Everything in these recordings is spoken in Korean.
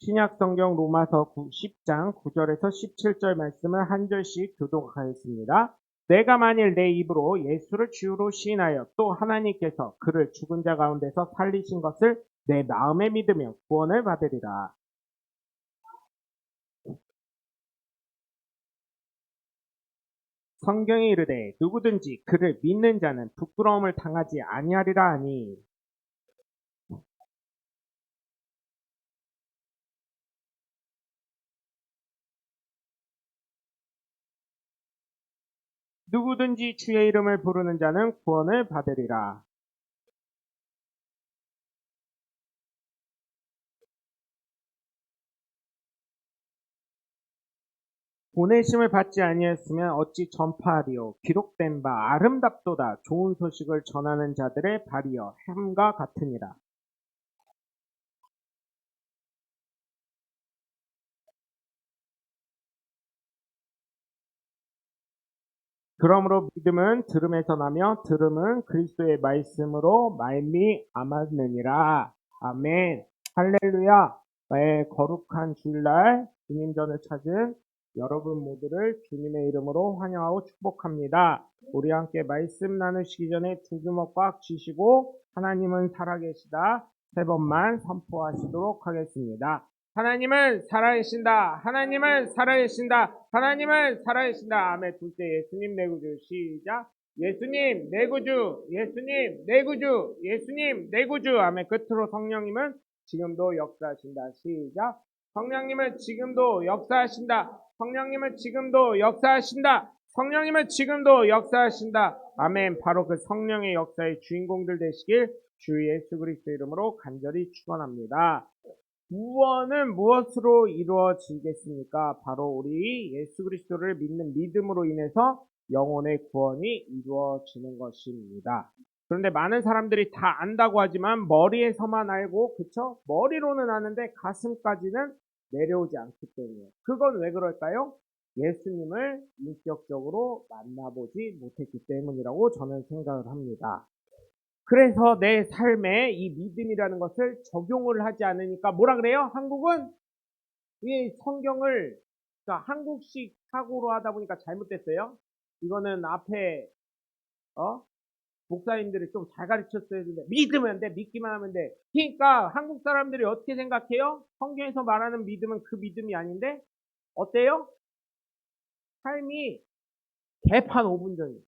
신약 성경 로마서 10장 9절에서 17절 말씀을 한 절씩 교독하겠습니다. 내가 만일 내 입으로 예수를 주로 시인하여 또 하나님께서 그를 죽은 자 가운데서 살리신 것을 내 마음에 믿으며 구원을 받으리라. 성경에 이르되 누구든지 그를 믿는 자는 부끄러움을 당하지 아니하리라 하니, 누구든지 주의 이름을 부르는 자는 구원을 받으리라. 보내심을 받지 아니했으면 어찌 전파하리요. 기록된 바 아름답도다 좋은 소식을 전하는 자들의 발이여 햄과 같으니라. 그러므로 믿음은 들음에서 나며 들음은 그리스도의 말씀으로 말미암았느니라. 아멘. 할렐루야. 거룩한 주일날 주님 전을 찾은 여러분 모두를 주님의 이름으로 환영하고 축복합니다. 우리 함께 말씀 나누시기 전에 두 주먹 꽉 쥐시고 하나님은 살아계시다 세 번만 선포하시도록 하겠습니다. 하나님은 살아계신다. 하나님은 살아계신다. 하나님은 살아계신다. 아멘. 둘째 예수님 내 구주. 시작. 예수님 내 구주. 예수님 내 구주. 예수님 내 구주. 아멘. 끝으로 성령님은 지금도 역사하신다. 시작. 성령님은 지금도 역사하신다. 성령님은 지금도 역사하신다. 성령님은 지금도 역사하신다. 아멘. 바로 그 성령의 역사의 주인공들 되시길 주 예수 그리스도 이름으로 간절히 축원합니다. 구원은 무엇으로 이루어지겠습니까? 바로 우리 예수 그리스도를 믿는 믿음으로 인해서 영혼의 구원이 이루어지는 것입니다. 그런데 많은 사람들이 다 안다고 하지만 머리에서만 알고, 그쵸? 머리로는 아는데 가슴까지는 내려오지 않기 때문에. 그건 왜 그럴까요? 예수님을 인격적으로 만나보지 못했기 때문이라고 저는 생각을 합니다. 그래서 내 삶에 이 믿음이라는 것을 적용을 하지 않으니까 뭐라 그래요? 한국은 이 성경을 그러니까 한국식 사고로 하다 보니까 잘못됐어요. 이거는 앞에 목사님들이 좀 잘 가르쳤어야 되는데 믿으면 돼, 믿기만 하면 돼. 그러니까 한국 사람들이 어떻게 생각해요? 성경에서 말하는 믿음은 그 믿음이 아닌데 어때요? 삶이 개판 5분 전이에요.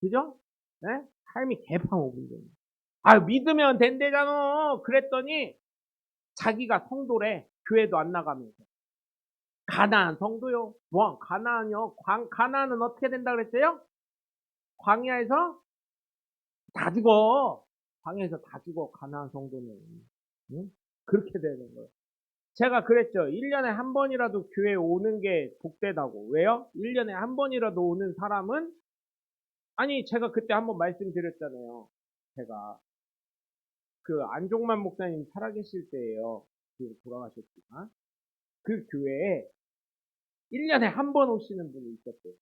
그죠? 네? 삶이 개판 5분 전이에요. 아, 믿으면 된대잖아. 그랬더니 자기가 성도래. 교회도 안 나가면서. 가나안 성도요. 뭐 가나안요. 가나안은 어떻게 된다 그랬어요? 광야에서 다 죽어. 광야에서 다 죽어. 가나안 성도는. 응? 그렇게 되는 거예요. 제가 그랬죠. 1년에 한 번이라도 교회 오는 게 복되다고. 왜요? 1년에 한 번이라도 오는 사람은 아니 제가 그때 한번 말씀드렸잖아요. 제가 그 안종만 목사님 살아계실 때예요. 그 돌아가셨지만 그 교회에 1년에 한 번 오시는 분이 있었대요.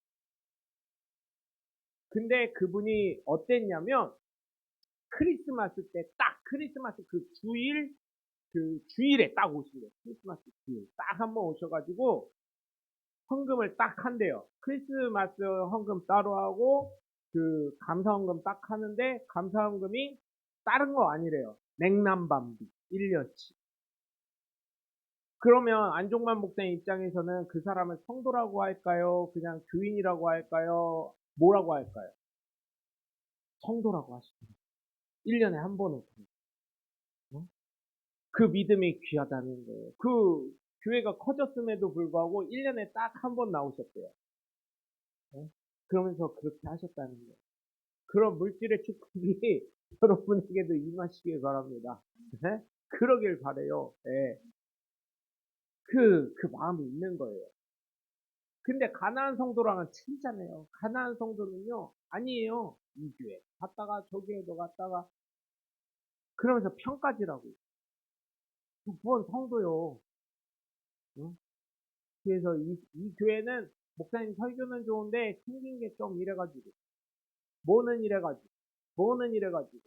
근데 그분이 어땠냐면 크리스마스 때 딱 크리스마스 그 주일 그 주일에 딱 오신대요. 크리스마스 주일 딱 한 번 오셔가지고 헌금을 딱 한대요. 크리스마스 헌금 따로 하고 그 감사헌금 딱 하는데 감사헌금이 다른 거 아니래요. 냉난방비 1년치. 그러면 안종만 목사님 입장에서는 그 사람을 성도라고 할까요? 그냥 교인이라고 할까요? 뭐라고 할까요? 성도라고 하시더라고요. 1년에 한 번 오고. 어? 그 믿음이 귀하다는 거예요. 그 교회가 커졌음에도 불구하고 1년에 딱 한 번 나오셨대요. 어? 그러면서 그렇게 하셨다는 거예요. 그런 물질의 축복이 여러분에게도 임하시길 바랍니다. 네? 그러길 바래요. 네. 그 마음이 있는 거예요. 근데 가나안 성도랑은 틀리잖아요. 가나안 성도는요, 아니에요. 이 교회 갔다가 저 교회도 갔다가 그러면서 평가지라고. 뭔 성도요. 응? 그래서 이 교회는 목사님 설교는 좋은데 생긴 게 좀 이래가지고 뭐는 이래가지고 뭐는 이래가지고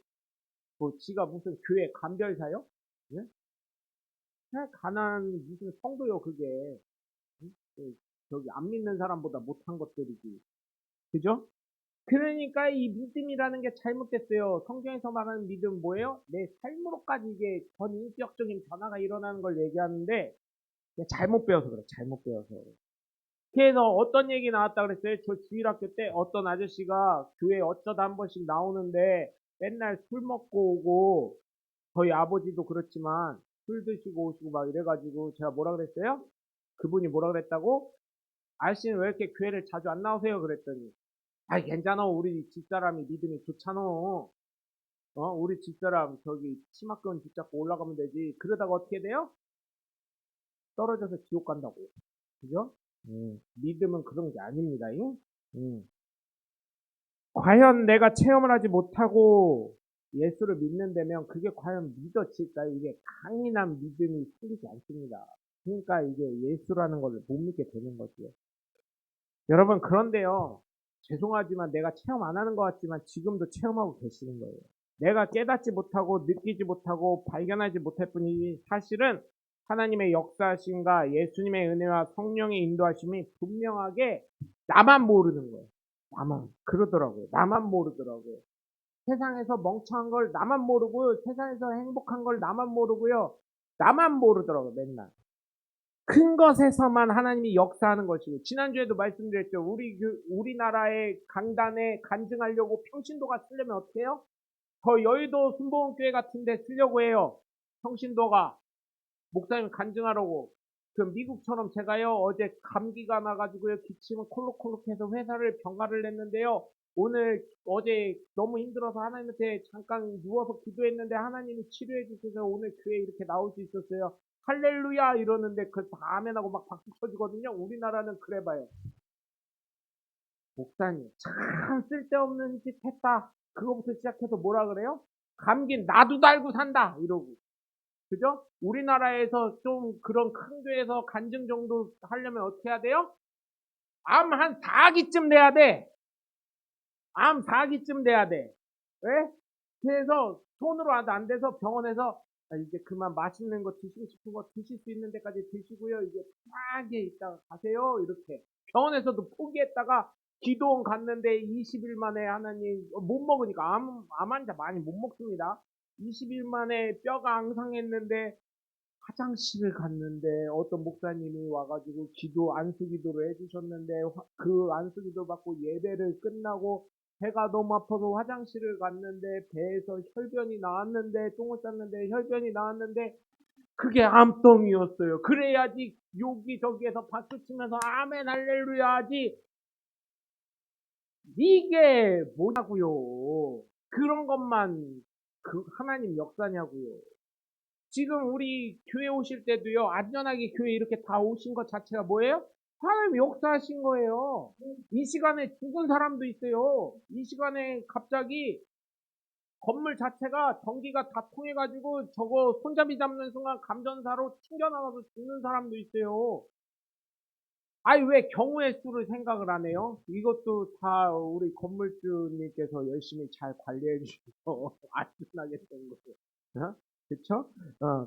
뭐 지가 무슨 교회 감별사요? 예? 그냥 가난한 무슨 성도요, 그게. 응? 저기 안 믿는 사람보다 못한 것들이지. 그죠? 그러니까 이 믿음이라는 게 잘못됐어요. 성경에서 말하는 믿음 뭐예요? 내 삶으로까지 이게 전인격적인 변화가 일어나는 걸 얘기하는데 잘못 배워서 그래. 잘못 배워서. 그래서 어떤 얘기 나왔다 그랬어요? 저 주일학교 때 어떤 아저씨가 교회 어쩌다 한 번씩 나오는데 맨날 술 먹고 오고 저희 아버지도 그렇지만 술 드시고 오시고 막 이래가지고 제가 뭐라 그랬어요? 그분이 뭐라 그랬다고? 아저씨는 왜 이렇게 교회를 자주 안 나오세요? 그랬더니 아이 괜찮아 우리 집사람이 믿음이 좋잖아. 우리 집사람 저기 치마끈 붙잡고 올라가면 되지. 그러다가 어떻게 돼요? 떨어져서 지옥 간다고. 그죠? 믿음은 그런 게 아닙니다. 잉? 과연 내가 체험을 하지 못하고 예수를 믿는다면 그게 과연 믿어질까? 이게 강인한 믿음이 생기지 않습니다. 그러니까 이게 예수라는 걸 못 믿게 되는 거죠. 여러분 그런데요. 죄송하지만 내가 체험 안 하는 것 같지만 지금도 체험하고 계시는 거예요. 내가 깨닫지 못하고 느끼지 못하고 발견하지 못할 뿐이지 사실은 하나님의 역사하심과 예수님의 은혜와 성령의 인도하심이 분명하게 나만 모르는 거예요. 나만 그러더라고요. 나만 모르더라고요. 세상에서 멍청한 걸 나만 모르고 세상에서 행복한 걸 나만 모르고요. 나만 모르더라고요. 맨날. 큰 것에서만 하나님이 역사하는 것이고 지난주에도 말씀드렸죠. 우리나라의 강단에 간증하려고 평신도가 쓰려면 어떻게 해요? 더 여의도 순복음교회 같은 데 쓰려고 해요. 평신도가 목사님 간증하라고. 그 미국처럼 제가요 어제 감기가 나가지고요 기침은 콜록콜록해서 회사를 병가를 했는데요. 어제 너무 힘들어서 하나님한테 잠깐 누워서 기도했는데 하나님이 치료해 주셔서 오늘 교회 이렇게 나올 수 있었어요. 할렐루야 이러는데 그 아멘하고 막 박수 쳐주거든요. 우리나라는 그래봐요. 목사님 참 쓸데없는 짓 했다. 그거부터 시작해서 뭐라 그래요? 감기 나도 달고 산다 이러고. 그죠? 우리나라에서 좀 그런 큰 교회에서 간증 정도 하려면 어떻게 해야 돼요? 암 한 4기쯤 돼야 돼. 암 4기쯤 돼야 돼. 왜? 그래서 손으로 안 돼서 병원에서 이제 그만 맛있는 거 드시고 싶은 거 드실 수 있는 데까지 드시고요. 이제 편하게 있다가 가세요. 이렇게. 병원에서도 포기했다가 기도원 갔는데 20일 만에 하나님 못 먹으니까 암 환자 많이 못 먹습니다. 20일 만에 뼈가 앙상했는데 화장실을 갔는데 어떤 목사님이 와가지고 안수기도를 해주셨는데 그 안수기도 받고 예배를 끝나고 배가 너무 아파서 화장실을 갔는데 배에서 혈변이 나왔는데 똥을 쌌는데 혈변이 나왔는데 그게 암덩이였어요. 그래야지 여기저기에서 박수 치면서 아멘 할렐루야 하지. 이게 뭐냐고요. 그런 것만 그 하나님 역사냐고요. 지금 우리 교회 오실 때도요, 안전하게 교회 이렇게 다 오신 것 자체가 뭐예요? 하나님 역사하신 거예요. 이 시간에 죽은 사람도 있어요. 이 시간에 갑자기 건물 자체가 전기가 다 통해가지고 저거 손잡이 잡는 순간 감전사로 튕겨나가서 죽는 사람도 있어요. 아니 왜 경우의 수를 생각을 안 해요? 이것도 다 우리 건물주님께서 열심히 잘 관리해 주셔서 안전하게 된 거예요. 어? 그쵸?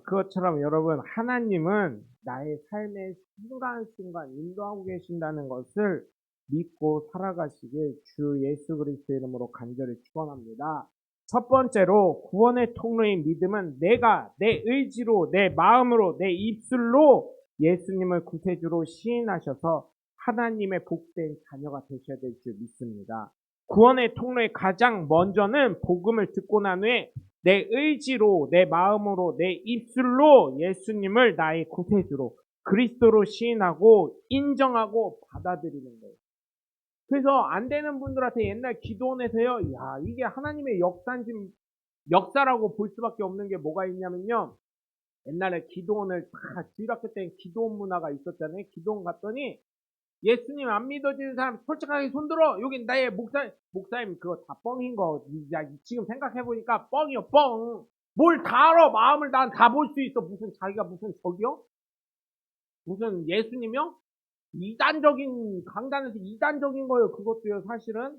그것처럼 여러분 하나님은 나의 삶의 순간순간 인도하고 계신다는 것을 믿고 살아가시길 주 예수 그리스도 이름으로 간절히 축원합니다. 첫 번째로 구원의 통로인 믿음은 내가 내 의지로 내 마음으로 내 입술로 예수님을 구세주로 시인하셔서 하나님의 복된 자녀가 되셔야 될 줄 믿습니다. 구원의 통로의 가장 먼저는 복음을 듣고 난 후에 내 의지로 내 마음으로 내 입술로 예수님을 나의 구세주로 그리스도로 시인하고 인정하고 받아들이는 거예요. 그래서 안 되는 분들한테 옛날 기도원에서요. 야 이게 하나님의 역사라고 볼 수밖에 없는 게 뭐가 있냐면요. 옛날에 기도원을 다 주일학교 때 기도원 문화가 있었잖아요. 기도원 갔더니 예수님 안 믿어지는 사람 솔직하게 손들어. 여기 나의 목사님 그거 다 뻥인 거. 야, 지금 생각해보니까 뻥이요 뻥. 뭘 다 알아. 마음을 난 다 볼 수 있어. 무슨 자기가 무슨 적이요? 무슨 예수님이요? 이단적인 강단에서 이단적인 거예요. 그것도요 사실은.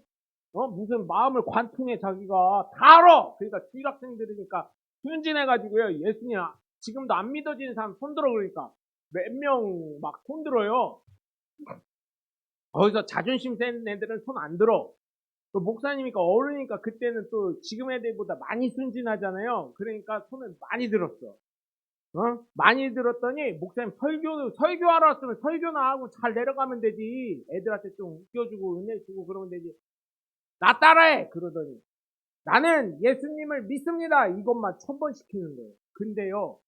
무슨 마음을 관통해 자기가 다 알아. 그러니까 주일학생들이니까 순진해가지고요. 예수님 지금도 안 믿어지는 사람 손들어 그러니까 몇 명 막 손들어요. 거기서 자존심 센 애들은 손 안 들어. 또 목사님이니까 어른이니까 그때는 또 지금 애들보다 많이 순진하잖아요. 그러니까 손을 많이 들었어. 많이 들었더니 목사님 설교하러 왔으면 설교나 하고 잘 내려가면 되지. 애들한테 좀 웃겨주고 은혜 주고 그러면 되지. 나 따라해! 그러더니 나는 예수님을 믿습니다. 이것만 1000번 시키는 거예요. 근데요,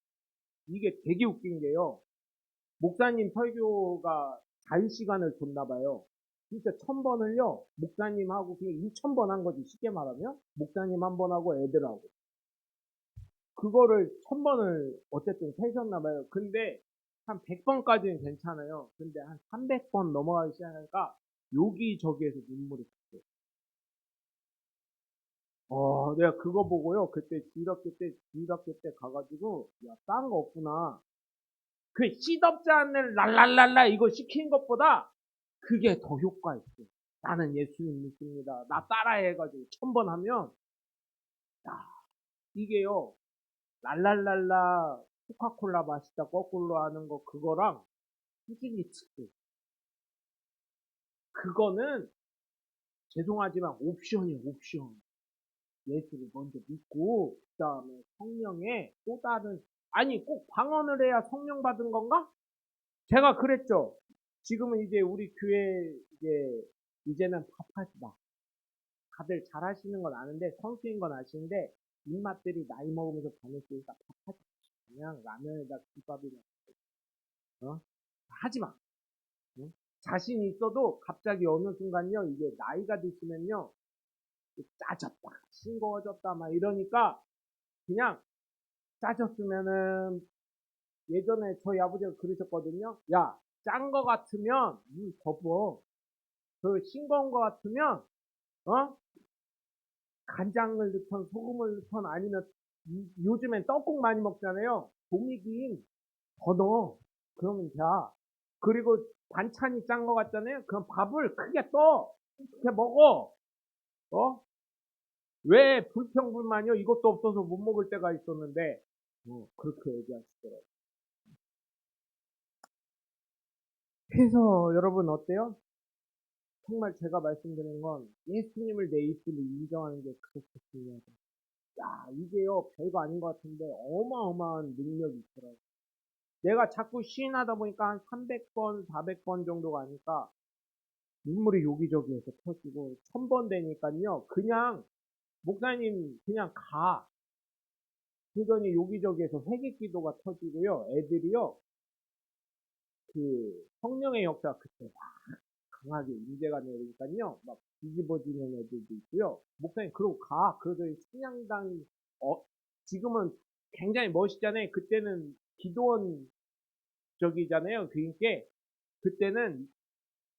이게 되게 웃긴 게요. 목사님 설교가 자유시간을 줬나 봐요. 진짜 1000번을요, 목사님하고 그냥 2000번 한 거지, 쉽게 말하면. 목사님 한 번 하고 애들하고. 그거를 1000번을 어쨌든 세셨나 봐요. 근데 한 100번까지는 괜찮아요. 근데 한 300번 넘어가기 시작하니까 여기저기에서 눈물이 났어요. 내가 그거 보고요. 그때 주일학교 때 가가지고, 야, 딴 거 없구나. 그 시덥지 않는 랄랄랄라 이거 시킨 것보다 그게 더 효과 있어. 나는 예수님 믿습니다. 나 따라해가지고 1000번 하면, 야, 이게요. 랄랄랄라 코카콜라 맛있다 거꾸로 하는 거 그거랑 후진이 치킨. 그거는 죄송하지만 옵션이에요, 옵션. 예수를 먼저 믿고 그 다음에 성령에 또 다른 아니 꼭 방언을 해야 성령 받은 건가? 제가 그랬죠. 지금은 이제 우리 교회 이제는 밥하지 마. 다들 잘 하시는 건 아는데 성수인 건 아시는데 입맛들이 나이 먹으면서 변했으니까 밥하지 마. 그냥 라면에다 김밥이나 하지 마. 응? 자신 있어도 갑자기 어느 순간요 이게 나이가 드시면요 짜졌다, 싱거워졌다 막 이러니까 그냥 짜졌으면은 예전에 저희 아버지가 그러셨거든요. 야, 짠 거 같으면 물 덮어. 그 싱거운 거 같으면 어? 간장을 넣던 소금을 넣던 아니면 요즘엔 떡국 많이 먹잖아요. 도미김 더 넣어. 그러면 돼. 그리고 반찬이 짠 거 같잖아요. 그럼 밥을 크게 떠. 크게 먹어. 어? 왜 불평불만이요? 이것도 없어서 못 먹을 때가 있었는데 그렇게 얘기하시더라고요. 그래서 여러분 어때요? 정말 제가 말씀드리는 건 예수님을 내 입술로 인정하는 게 그렇게 중요하다. 야, 이게요 별거 아닌 것 같은데 어마어마한 능력이 있더라고요. 내가 자꾸 시인하다 보니까 한 300번, 400번 정도가 아니까 눈물이 여기저기에서 터지고 1000번 되니까요. 그냥 목사님 그냥 가. 그러더니 여기저기에서 회개 기도가 터지고요. 애들이요. 그 성령의 역사 그때 막 강하게 임재가 내리니까요. 막 뒤집어지는 애들도 있고요. 목사님 그러고 가. 그러더니 신앙당 지금은 굉장히 멋있잖아요. 그때는 기도원 적이잖아요. 그러니까 그때는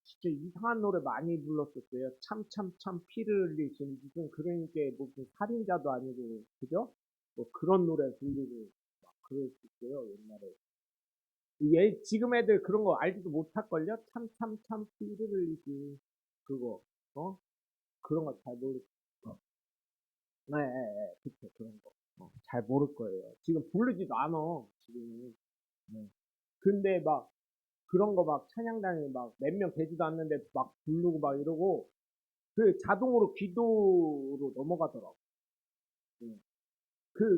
진짜 이상한 노래 많이 불렀었어요. 참 참 참 피를 흘리신 무슨 그러니까 무슨 살인자도 아니고 그죠? 뭐 그런 노래 부르고 막 그랬었어요 옛날에. 지금 애들 그런 거 알지도 못할걸요? 참 참 참 피를 흘리신 그거 그런 거 잘 모르. 네, 네, 네, 그쵸 그런 거. 잘 모를 거예요. 지금 부르지도 않아 지금. 네. 근데 막 그런 거 막 찬양단에 막 몇 명 되지도 않는데 막 부르고 막 이러고 그 자동으로 기도로 넘어가더라고. 예.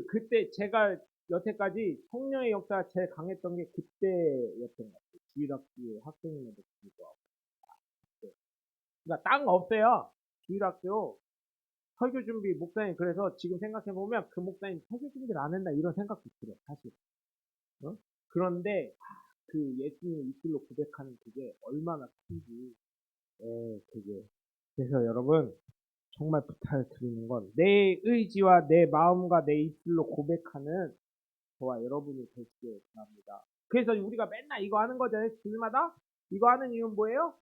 그때 제가 여태까지 성령의 역사가 제일 강했던 게 그때였던 것 같아요. 주일학교 학생임에도 불구하고. 네. 그러니까 딴 거 없어요. 주일학교 설교 준비 목사님 그래서 지금 생각해 보면 그 목사님 설교 준비를 안 했나 이런 생각도 들어요. 사실. 그런데 그 예수님의 입술로 고백하는 그게 얼마나 큰지. 그게. 그래서 여러분 정말 부탁을 드리는 건 내 의지와 내 마음과 내 입술로 고백하는 저와 여러분이 되시길 바랍니다. 그래서 우리가 맨날 이거 하는 거잖아요. 주일마다 이거 하는 이유는 뭐예요?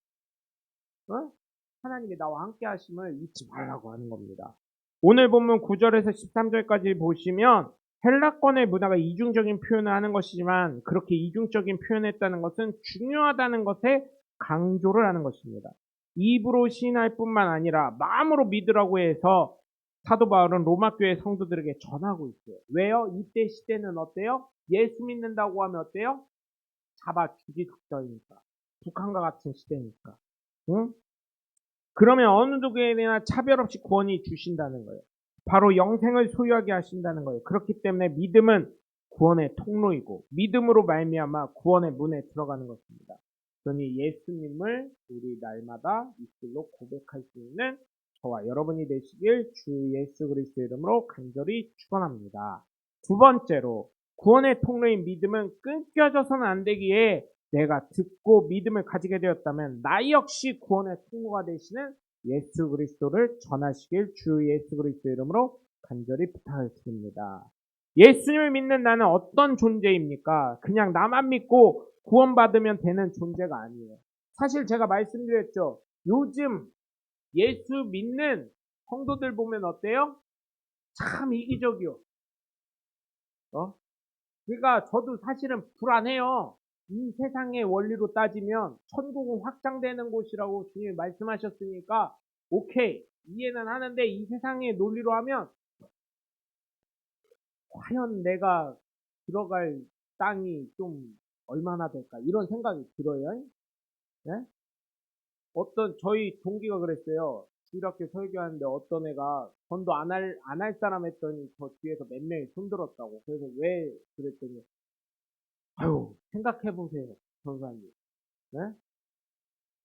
하나님이 나와 함께 하심을 잊지 말라고 하는 겁니다. 오늘 본문 9절에서 13절까지 보시면 헬라권의 문화가 이중적인 표현을 하는 것이지만 그렇게 이중적인 표현을 했다는 것은 중요하다는 것에 강조를 하는 것입니다. 입으로 시인할 뿐만 아니라 마음으로 믿으라고 해서 사도 바울은 로마 교회 성도들에게 전하고 있어요. 왜요? 이때 시대는 어때요? 예수 믿는다고 하면 어때요? 잡아 죽이 작정이니까. 북한과 같은 시대니까. 응? 그러면 어느 누구에게나 차별 없이 구원이 주신다는 거예요. 바로 영생을 소유하게 하신다는 거예요. 그렇기 때문에 믿음은 구원의 통로이고 믿음으로 말미암아 구원의 문에 들어가는 것입니다. 그러니 예수님을 우리 날마다 입술로 고백할 수 있는 저와 여러분이 되시길 주 예수 그리스도의 이름으로 간절히 축원합니다. 두 번째로 구원의 통로인 믿음은 끊겨져서는 안 되기에 내가 듣고 믿음을 가지게 되었다면 나 역시 구원의 통로가 되시는 예수 그리스도를 전하시길 주 예수 그리스도의 이름으로 간절히 부탁을 드립니다. 예수님을 믿는 나는 어떤 존재입니까? 그냥 나만 믿고 구원받으면 되는 존재가 아니에요. 사실 제가 말씀드렸죠. 요즘 예수 믿는 성도들 보면 어때요? 참 이기적이요. 그러니까 저도 사실은 불안해요. 이 세상의 원리로 따지면 천국은 확장되는 곳이라고 주님이 말씀하셨으니까 오케이 이해는 하는데 이 세상의 논리로 하면 과연 내가 들어갈 땅이 좀 얼마나 될까 이런 생각이 들어요. 네? 어떤 저희 동기가 그랬어요. 주일학교 설교하는데 어떤 애가 전도 안 할 사람 했더니 저 뒤에서 몇 명이 손들었다고. 그래서 왜 그랬더니 아유 생각해보세요 전사님. 네?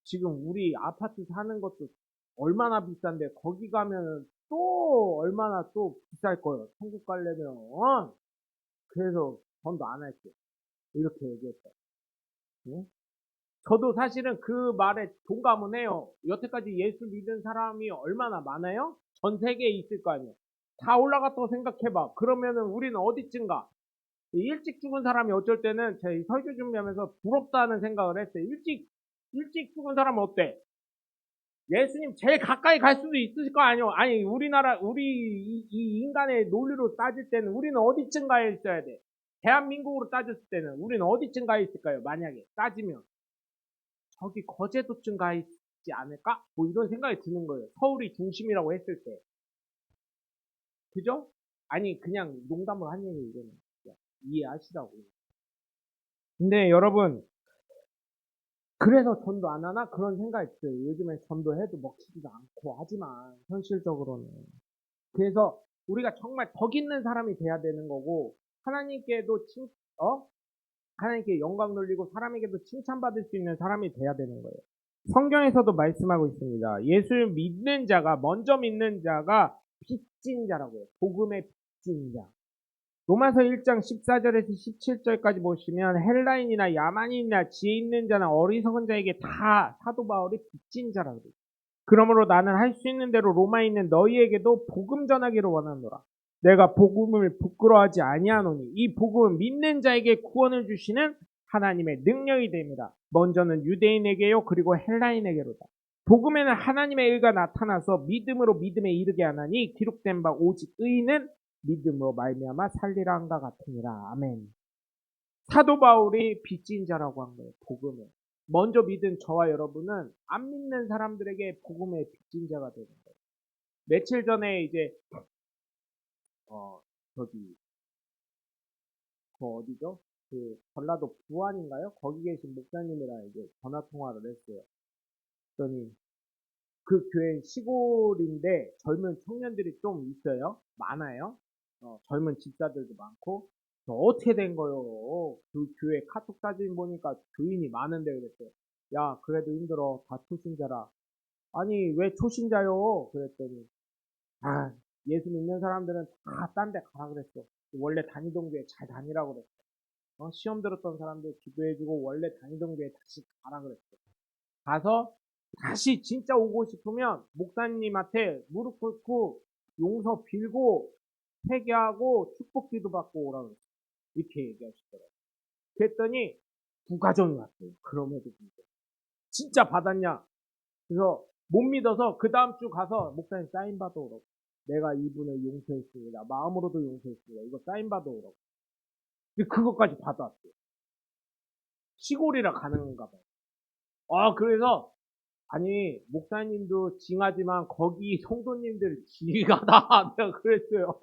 지금 우리 아파트 사는 것도 얼마나 비싼데 거기 가면 또 얼마나 또 비쌀 거예요. 천국 가려면. 그래서 전도 안 할게. 이렇게 얘기했어요. 네? 저도 사실은 그 말에 동감은 해요. 여태까지 예수 믿은 사람이 얼마나 많아요? 전 세계에 있을 거 아니에요. 다 올라갔다고 생각해봐. 그러면은 우리는 어디쯤 가? 일찍 죽은 사람이 어쩔 때는 제 설교 준비하면서 부럽다는 생각을 했어요. 일찍 죽은 사람은 어때? 예수님 제일 가까이 갈 수도 있을 거 아니에요. 아니 우리 이 인간의 논리로 따질 때는 우리는 어디쯤 가 있어야 돼? 대한민국으로 따졌을 때는 우리는 어디쯤 가 있을까요? 만약에 따지면 저기 거제도쯤 가 있지 않을까? 뭐 이런 생각이 드는 거예요. 서울이 중심이라고 했을 때. 그죠? 아니 그냥 농담을 한 얘기 이거는 이해하시라고. 근데 여러분 그래서 전도 안 하나? 그런 생각이 들어요. 요즘에 전도해도 먹히지도 않고 하지만 현실적으로는. 그래서 우리가 정말 덕 있는 사람이 돼야 되는 거고 하나님께도 하나님께 영광 돌리고 사람에게도 칭찬받을 수 있는 사람이 돼야 되는 거예요. 성경에서도 말씀하고 있습니다. 예수 믿는 자가 먼저 믿는 자가 빚진 자라고요. 복음의 빚진 자. 로마서 1장 14절에서 17절까지 보시면 헬라인이나 야만인이나 지혜 있는 자나 어리석은 자에게 다 사도 바울이 빚진 자라고 그래요. 그러므로 나는 할 수 있는 대로 로마에 있는 너희에게도 복음 전하기를 원하노라. 내가 복음을 부끄러워하지 아니하노니 이 복음은 믿는 자에게 구원을 주시는 하나님의 능력이 됩니다. 먼저는 유대인에게요 그리고 헬라인에게로다. 복음에는 하나님의 의가 나타나서 믿음으로 믿음에 이르게 하나니 기록된 바 오직 의인은 믿음으로 말미암아 살리라 한가 같으니라. 아멘. 사도 바울이 빚진 자라고 한 거예요. 복음을. 먼저 믿은 저와 여러분은 안 믿는 사람들에게 복음의 빚진 자가 되는 거예요. 며칠 전에 이제 어 저기 그 어디죠? 그 전라도 부안인가요? 거기 계신 목사님이랑 이제 전화 통화를 했어요. 그랬더니 그 교회 시골인데 젊은 청년들이 좀 있어요. 많아요. 젊은 집사들도 많고. 어떻게 된 거요? 그 교회 카톡 사진 보니까 교인이 많은데 그랬어요. 야, 그래도 힘들어. 다 초신자라. 아니, 왜 초신자요? 그랬더니, 아, 예수 믿는 사람들은 다 딴 데 가라 그랬어. 원래 다니던 교회 잘 다니라고 그랬어. 시험 들었던 사람들 기도해주고 원래 다니던 교회 다시 가라 그랬어. 가서 다시 진짜 오고 싶으면 목사님한테 무릎 꿇고 용서 빌고 회개하고 축복 기도 받고 오라고 그랬어. 이렇게 얘기하시더라고요. 그랬더니 부가정이 왔어요. 그럼에도 불구하고. 진짜 받았냐? 그래서 못 믿어서 그 다음 주 가서 목사님 사인 받아오라고. 내가 이분을 용서했습니다. 마음으로도 용서했습니다. 이거 사인 받아오라고. 근데 그것까지 받아왔어요. 시골이라 가능한가 봐요. 그래서 아니, 목사님도 징하지만 거기 성도님들 징하다. 내가 그랬어요.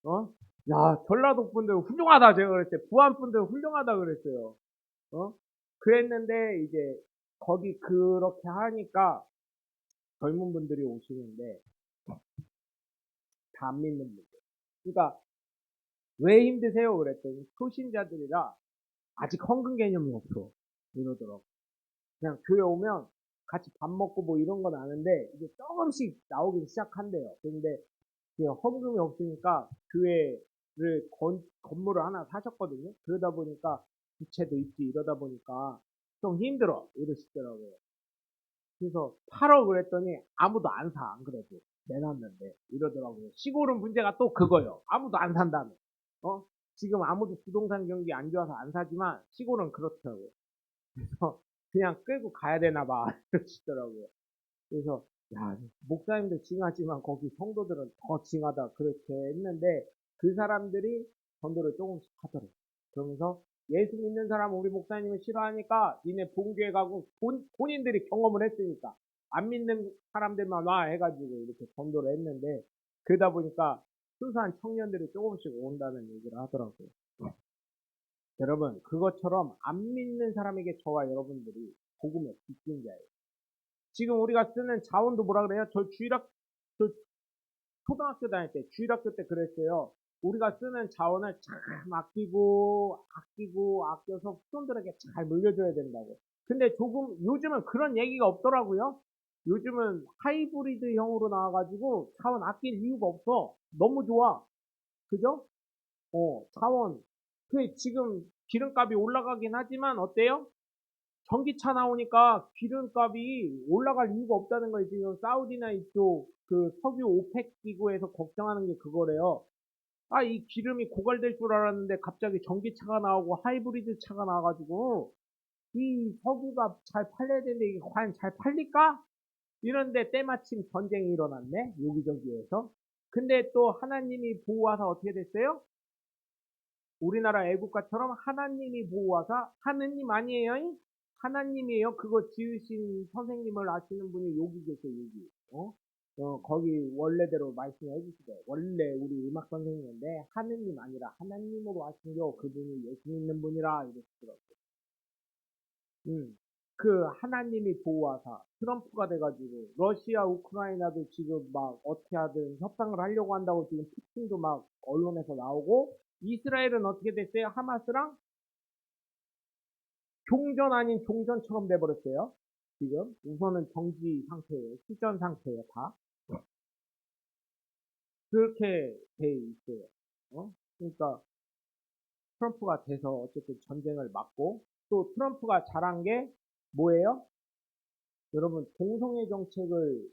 어? 야, 전라도 분들 훌륭하다. 제가 그랬어요. 부안 분들 훌륭하다 그랬어요. 어? 그랬는데, 이제, 거기 그렇게 하니까 젊은 분들이 오시는데, 다 안 믿는 분들. 그러니까, 왜 힘드세요? 그랬더니, 초신자들이라 아직 헌금 개념이 없어. 이러더라고. 그냥 교회 오면 같이 밥 먹고 뭐 이런 건 아는데, 이제 조금씩 나오기 시작한대요. 근데, 그냥 헌금이 없으니까 교회를 건물을 하나 사셨거든요. 그러다 보니까 부채도 있지 이러다 보니까 좀 힘들어 이러시더라고요. 그래서 팔어 그랬더니 아무도 안 사. 안 그래도 내놨는데 이러더라고요. 시골은 문제가 또 그거요. 아무도 안 산다며. 어? 지금 아무도 부동산 경기 안 좋아서 안 사지만 시골은 그렇더라고요. 그래서 그냥 끌고 가야 되나 봐 이러시더라고요. 그래서 야, 목사님도 징하지만 거기 성도들은 더 징하다 그렇게 했는데 그 사람들이 전도를 조금씩 하더래요. 그러면서 예수 믿는 사람 우리 목사님을 싫어하니까 니네 본교회 가고 본인들이 경험을 했으니까 안 믿는 사람들만 와 해가지고 이렇게 전도를 했는데 그러다 보니까 순수한 청년들이 조금씩 온다는 얘기를 하더라고요. 여러분 그것처럼 안 믿는 사람에게 저와 여러분들이 복음의 빚진 자예요. 지금 우리가 쓰는 자원도 뭐라 그래요? 저 초등학교 다닐 때, 주일학교 때 그랬어요. 우리가 쓰는 자원을 참 아껴서 후손들에게 잘 물려줘야 된다고. 근데 요즘은 그런 얘기가 없더라고요. 요즘은 하이브리드형으로 나와가지고 자원 아낄 이유가 없어. 너무 좋아. 그죠? 자원. 지금 기름값이 올라가긴 하지만 어때요? 전기차 나오니까 기름값이 올라갈 이유가 없다는 거예요. 지금 사우디나 이쪽 그 석유 오펙 기구에서 걱정하는 게 그거래요. 아, 이 기름이 고갈될 줄 알았는데 갑자기 전기차가 나오고 하이브리드 차가 나와가지고 이 석유가 잘 팔려야 되는데 이게 과연 잘 팔릴까? 이런데 때마침 전쟁이 일어났네. 여기저기에서. 근데 또 하나님이 보호하사 어떻게 됐어요? 우리나라 애국가처럼 하나님이 보호하사 하느님 아니에요? 하나님이에요. 그거 지으신 선생님을 아시는 분이 여기 계세요. 여기. 거기 원래대로 말씀해 주시대. 원래 우리 음악 선생님인데 하느님 아니라 하나님으로 하신겨 그분이 예수 믿는 분이라 이러시더라고요. 그 하나님이 보호하사 트럼프가 돼가지고 러시아 우크라이나도 지금 막 어떻게 하든 협상을 하려고 한다고 지금 푸틴도 막 언론에서 나오고 이스라엘은 어떻게 됐어요? 하마스랑 종전 아닌 종전처럼 돼버렸어요. 지금 우선은 정지 상태예요. 휴전 상태예요. 다 그렇게 돼 있어요. 그러니까 트럼프가 돼서 어쨌든 전쟁을 막고 또 트럼프가 잘한 게 뭐예요? 여러분 동성애 정책을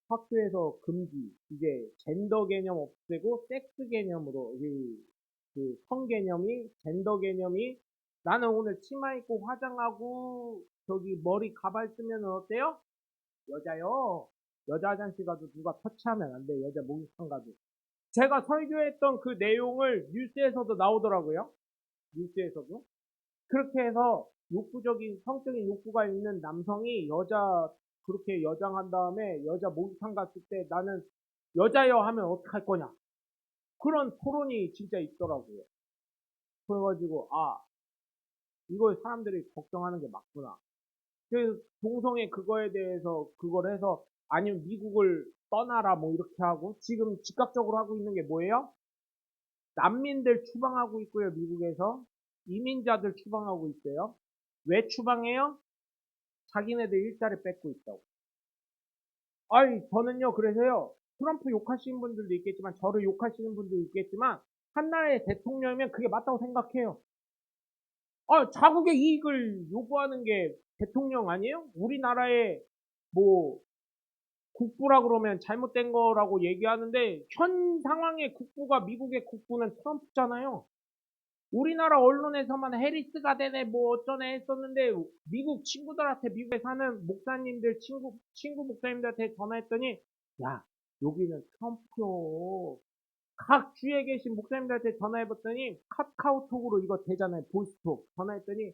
학교에서 금지, 이제 젠더 개념 없애고 섹스 개념으로 성 개념이 젠더 개념이 나는 오늘 치마 입고 화장하고 저기 머리 가발 쓰면 어때요? 여자요. 여자 화장실 가도 누가 터치하면 안 돼. 여자 목욕탕 가도. 제가 설교했던 그 내용을 뉴스에서도 나오더라고요. 뉴스에서도. 그렇게 해서 욕구적인 성적인 욕구가 있는 남성이 그렇게 여장한 다음에 여자 목욕탕 갔을 때 나는 여자여 하면 어떡할 거냐 그런 토론이 진짜 있더라고요. 그래가지고 이걸 사람들이 걱정하는 게 맞구나. 그래서 동성애 그거에 대해서 그걸 해서 아니면 미국을 떠나라 뭐 이렇게 하고 지금 즉각적으로 하고 있는 게 뭐예요? 난민들 추방하고 있고요. 미국에서 이민자들 추방하고 있어요. 왜 추방해요? 자기네들 일자리 뺏고 있다고. 아이, 저는요, 그래서요, 트럼프 욕하시는 분들도 있겠지만, 저를 욕하시는 분도 있겠지만, 한 나라의 대통령이면 그게 맞다고 생각해요. 자국의 이익을 요구하는 게 대통령 아니에요? 우리나라의, 뭐, 국부라 그러면 잘못된 거라고 얘기하는데, 현 상황의 국부가 미국의 국부는 트럼프잖아요. 우리나라 언론에서만 해리스가 되네 뭐 어쩌네 했었는데 미국 친구들한테 미국에 사는 목사님들 친구 목사님들한테 전화했더니 야 여기는 트럼프요. 각 주에 계신 목사님들한테 전화해봤더니 카카오톡으로 이거 되잖아요. 보이스톡 전화했더니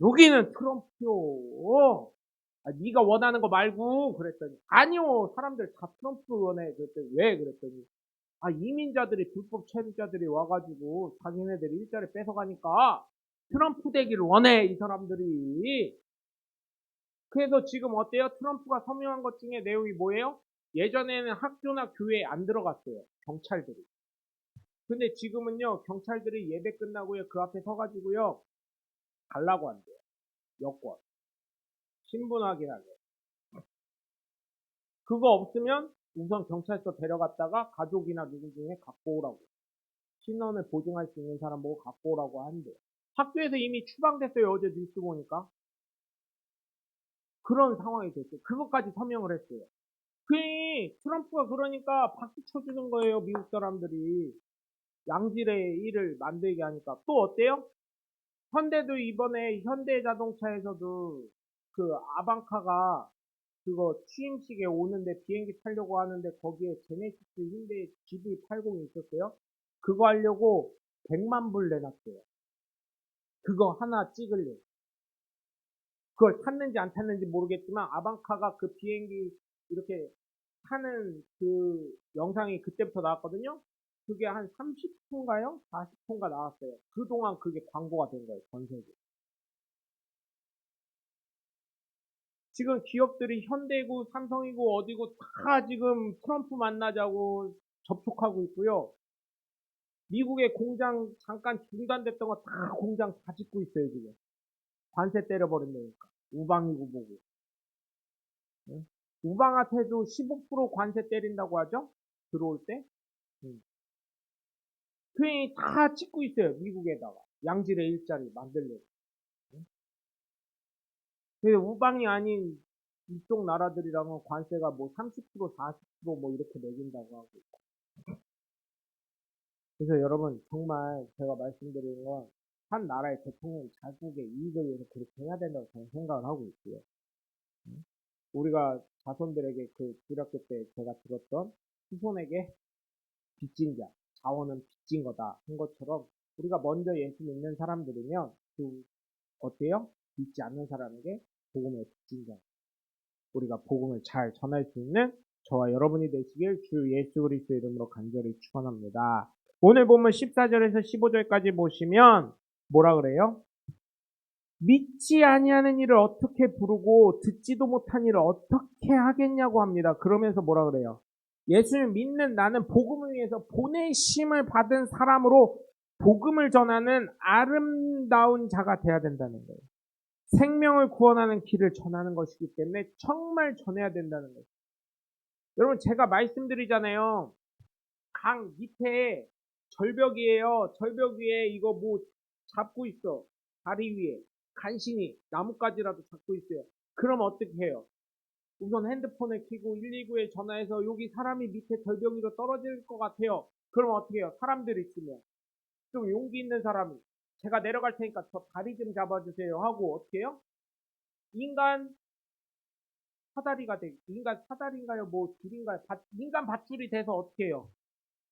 여기는 트럼프요. 네가 원하는 거 말고 그랬더니 아니요 사람들 다 트럼프 원해 그랬더니 왜 그랬더니 이민자들이 불법 체류자들이 와가지고 자기네들이 일자리 뺏어가니까 트럼프 되기를 원해 이 사람들이. 그래서 지금 어때요? 트럼프가 서명한 것 중에 내용이 뭐예요? 예전에는 학교나 교회에 안 들어갔어요 경찰들이. 근데 지금은요 경찰들이 예배 끝나고요 그 앞에 서가지고요 달라고 한대요. 여권 신분 확인하게. 그거 없으면 우선 경찰서 데려갔다가 가족이나 누구 중에 갖고 오라고. 신원을 보증할 수 있는 사람 보고 갖고 오라고 한대요. 학교에서 이미 추방됐어요. 어제 뉴스 보니까. 그런 상황이 됐어요. 그것까지 서명을 했어요. 트럼프가 그러니까 박수 쳐주는 거예요. 미국 사람들이. 양질의 일을 만들게 하니까. 또 어때요? 현대도 이번에 현대자동차에서도 그 아방카가 그거 취임식에 오는데 비행기 타려고 하는데 거기에 제네시스 현대 GV80이 있었어요. 그거 하려고 100만 불 내놨어요. 그거 하나 찍으려고. 그걸 탔는지 안 탔는지 모르겠지만 아방카가 그 비행기 이렇게 타는 그 영상이 그때부터 나왔거든요. 그게 한 30분가요? 40분가 나왔어요. 그동안 그게 광고가 된 거예요. 전 세계. 지금 기업들이 현대고 삼성이고 어디고 다 지금 트럼프 만나자고 접촉하고 있고요. 미국의 공장 잠깐 중단됐던 거 다 공장 다 짓고 있어요 지금. 관세 때려버린다니까. 우방이고 뭐고. 네? 우방한테도 15% 관세 때린다고 하죠? 들어올 때. 그게 다 찍고 있어요 미국에다가. 양질의 일자리 만들려고. 근데 우방이 아닌 이쪽 나라들이랑은 관세가 뭐 30%, 40%뭐 이렇게 매긴다고 하고. 그래서 여러분 정말 제가 말씀드리는 건 한 나라의 대통령이 자국의 이익을 위해서 그렇게 해야 된다고 저는 생각을 하고 있고요. 우리가 자손들에게 그 주력교 때 제가 들었던 후손에게 빚진 자, 자원은 빚진 거다 한 것처럼 우리가 먼저 예수 믿는 사람들이면 어때요? 믿지 않는 사람에게 복음의 빚진 자, 우리가 복음을 잘 전할 수 있는 저와 여러분이 되시길 주 예수 그리스도의 이름으로 간절히 축원합니다. 오늘 보면 14절에서 15절까지 보시면 뭐라 그래요? 믿지 아니하는 일을 어떻게 부르고 듣지도 못한 일을 어떻게 하겠냐고 합니다. 그러면서 뭐라 그래요? 예수를 믿는 나는 복음을 위해서 보내심을 받은 사람으로 복음을 전하는 아름다운 자가 돼야 된다는 거예요. 생명을 구원하는 길을 전하는 것이기 때문에 정말 전해야 된다는 거예요. 여러분 제가 말씀드리잖아요. 강 밑에 절벽이에요. 절벽 위에 이거 뭐 잡고 있어. 다리 위에. 간신히 나뭇가지라도 잡고 있어요. 그럼 어떻게 해요? 우선 핸드폰을 켜고 119에 전화해서 여기 사람이 밑에 절벽 위로 떨어질 것 같아요. 그럼 어떻게 해요? 사람들이 있으면 좀 용기 있는 사람이 제가 내려갈 테니까 저 다리 좀 잡아주세요 하고 어떻게 해요? 인간 사다리가 인간 사다리인가요? 뭐 줄인가요? 인간 밧줄이 돼서 어떻게 해요?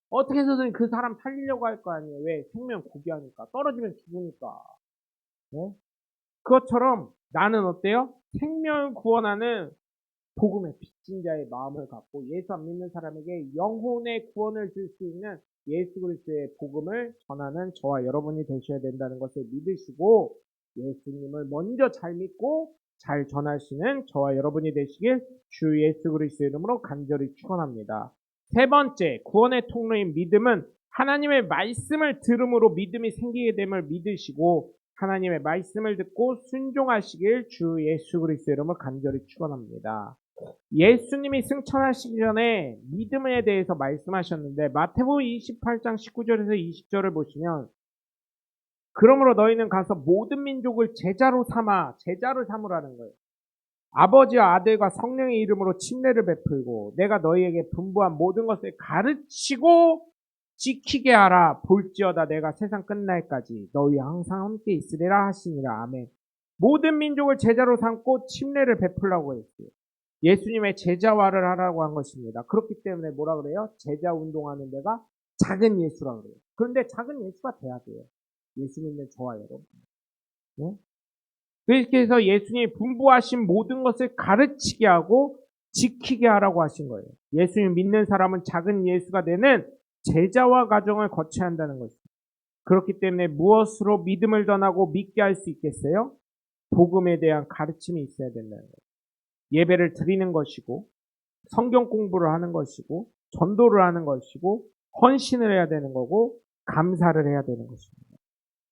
어떻게 해서든 그 사람 살리려고 할 거 아니에요. 왜? 생명 고귀하니까. 떨어지면 죽으니까. 네? 그것처럼 나는 어때요? 생명을 구원하는 복음의 빚진 자의 마음을 갖고 예수 안 믿는 사람에게 영혼의 구원을 줄 수 있는 예수 그리스도의 복음을 전하는 저와 여러분이 되셔야 된다는 것을 믿으시고 예수님을 먼저 잘 믿고 잘 전하시는 저와 여러분이 되시길 주 예수 그리스도의 이름으로 간절히 축원합니다. 세 번째 구원의 통로인 믿음은 하나님의 말씀을 들음으로 믿음이 생기게 됨을 믿으시고 하나님의 말씀을 듣고 순종하시길 주 예수 그리스도의 이름으로 간절히 축원합니다. 예수님이 승천하시기 전에 믿음에 대해서 말씀하셨는데 마태복음 28장 19절에서 20절을 보시면 그러므로 너희는 가서 모든 민족을 제자로 삼으라는 거예요. 아버지와 아들과 성령의 이름으로 침례를 베풀고 내가 너희에게 분부한 모든 것을 가르치고 지키게 하라. 볼지어다 내가 세상 끝날까지 너희와 항상 함께 있으리라 하시니라. 아멘. 모든 민족을 제자로 삼고 침례를 베풀라고 했어요. 예수님의 제자화를 하라고 한 것입니다. 그렇기 때문에 뭐라 그래요? 제자 운동하는 데가 작은 예수라 그래요. 그런데 작은 예수가 돼야 돼요. 예수 믿는 저와 여러분. 네? 그래서 예수님이 분부하신 모든 것을 가르치게 하고 지키게 하라고 하신 거예요. 예수님 믿는 사람은 작은 예수가 되는 제자와 과정을 거쳐야 한다는 것입니다. 그렇기 때문에 무엇으로 믿음을 전하고 믿게 할 수 있겠어요? 복음에 대한 가르침이 있어야 된다는 거예요. 예배를 드리는 것이고 성경 공부를 하는 것이고 전도를 하는 것이고 헌신을 해야 되는 거고 감사를 해야 되는 것입니다.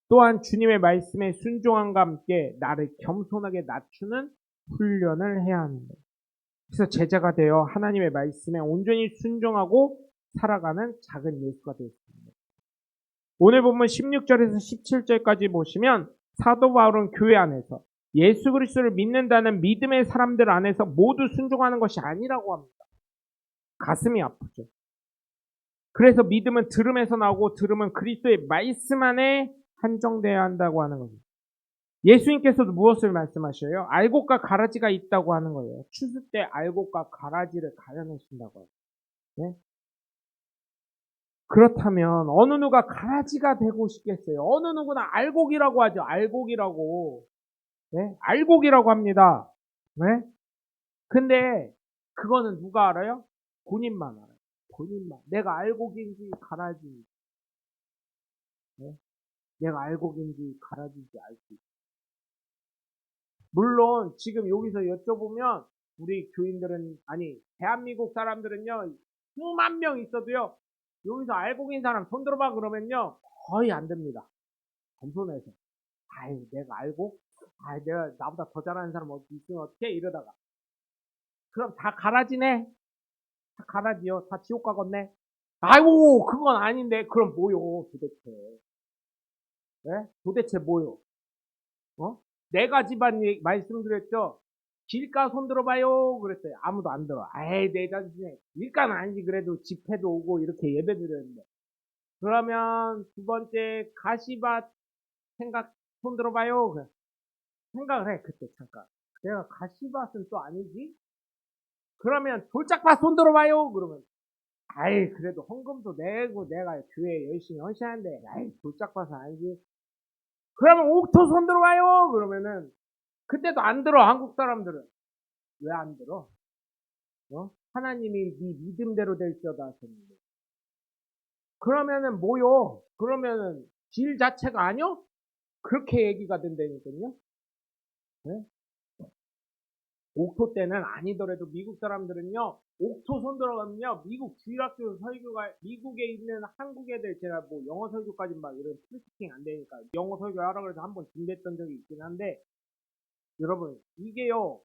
또한 주님의 말씀에 순종함과 함께 나를 겸손하게 낮추는 훈련을 해야 하는 거예요. 그래서 제자가 되어 하나님의 말씀에 온전히 순종하고 살아가는 작은 예수가 되었습니다. 오늘 본문 16절에서 17절까지 보시면 사도 바울은 교회 안에서 예수 그리스도를 믿는다는 믿음의 사람들 안에서 모두 순종하는 것이 아니라고 합니다. 가슴이 아프죠. 그래서 믿음은 들음에서 나오고 들음은 그리스도의 말씀 안에 한정되어야 한다고 하는 겁니다. 예수님께서도 무엇을 말씀하셔요? 알곡과 가라지가 있다고 하는 거예요. 추수 때 알곡과 가라지를 가려내신다고요. 네? 그렇다면 어느 누가 가라지가 되고 싶겠어요? 어느 누구나 알곡이라고 하죠. 알곡이라고. 네? 알곡이라고 합니다. 네? 근데 그거는 누가 알아요? 본인만 알아요. 본인만. 내가 알곡인지 가라지인지. 네? 내가 알곡인지 가라지인지 알 수 있어요. 물론 지금 여기서 여쭤보면 우리 교인들은 아니 대한민국 사람들은요 수만 명 있어도요 여기서 알곡인 사람 손 들어봐 그러면요 거의 안 됩니다. 겸손해서 아유 내가 알고 내가 나보다 더 잘하는 사람 어디 있으면 어떻게 이러다가 그럼 다 가라지네. 다 가라지요. 다 지옥 가겠네. 아이고 그건 아닌데 그럼 뭐요 도대체. 네? 도대체 뭐요. 어? 네 가지만 말씀드렸죠. 길가 손 들어봐요. 그랬어요. 아무도 안 들어. 에이, 내 자신에. 길가는 아니지. 그래도 집회도 오고 이렇게 예배 드렸는데. 그러면 두 번째, 가시밭 생각 손 들어봐요. 그래. 생각을 해, 그때 잠깐. 내가 가시밭은 또 아니지? 그러면 돌짝밭 손 들어봐요. 그러면. 아이, 그래도 헌금도 내고 내가 교회 열심히 헌신하는데, 아이, 돌짝밭은 아니지. 그러면 옥토 손 들어봐요. 그러면은, 그때도 안 들어, 한국 사람들은. 왜 안 들어? 하나님이 네 믿음대로 될지어다 하셨는데. 그러면은 뭐요? 그러면은 질 자체가 아니요? 그렇게 얘기가 된다니까요. 네? 옥토 때는 아니더라도 미국 사람들은요, 옥토 손 들어가면요, 미국 주일학교 설교가, 미국에 있는 한국 애들, 제가 뭐 영어 설교까지 막 이런 풀스팅 안 되니까 영어 설교 하라고 해서 한번 준비했던 적이 있긴 한데, 여러분, 이게요,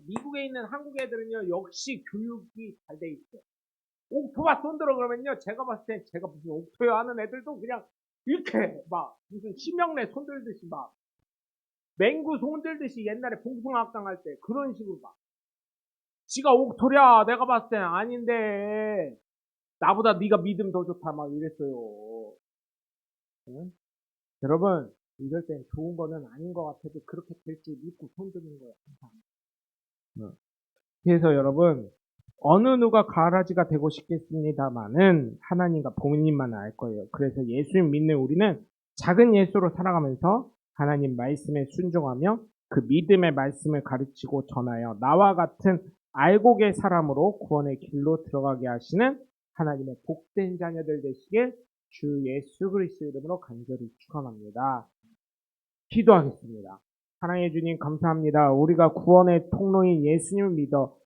미국에 있는 한국 애들은요, 역시 교육이 잘 돼 있어요. 옥토가 손 들어 그러면요, 제가 봤을 땐 제가 무슨 옥토요 하는 애들도 그냥 이렇게 막 무슨 심형래 손 들듯이 막 맹구 손 들듯이 옛날에 봉숭아학당 할 때 그런 식으로 막 지가 옥토랴 내가 봤을 땐 아닌데 나보다 네가 믿음 더 좋다 막 이랬어요. 응? 여러분 이럴 땐 좋은 거는 아닌 것 같아도 그렇게 될 줄 믿고 손 드는 거예요. 항상. 응. 그래서 여러분 어느 누가 가라지가 되고 싶겠습니다만은 하나님과 본인만 알 거예요. 그래서 예수님 믿는 우리는 작은 예수로 살아가면서 하나님 말씀에 순종하며 그 믿음의 말씀을 가르치고 전하여 나와 같은 알곡의 사람으로 구원의 길로 들어가게 하시는 하나님의 복된 자녀들 되시길 주 예수 그리스도 이름으로 간절히 축원합니다. 기도하겠습니다. 사랑해 주님 감사합니다. 우리가 구원의 통로인 예수님을 믿어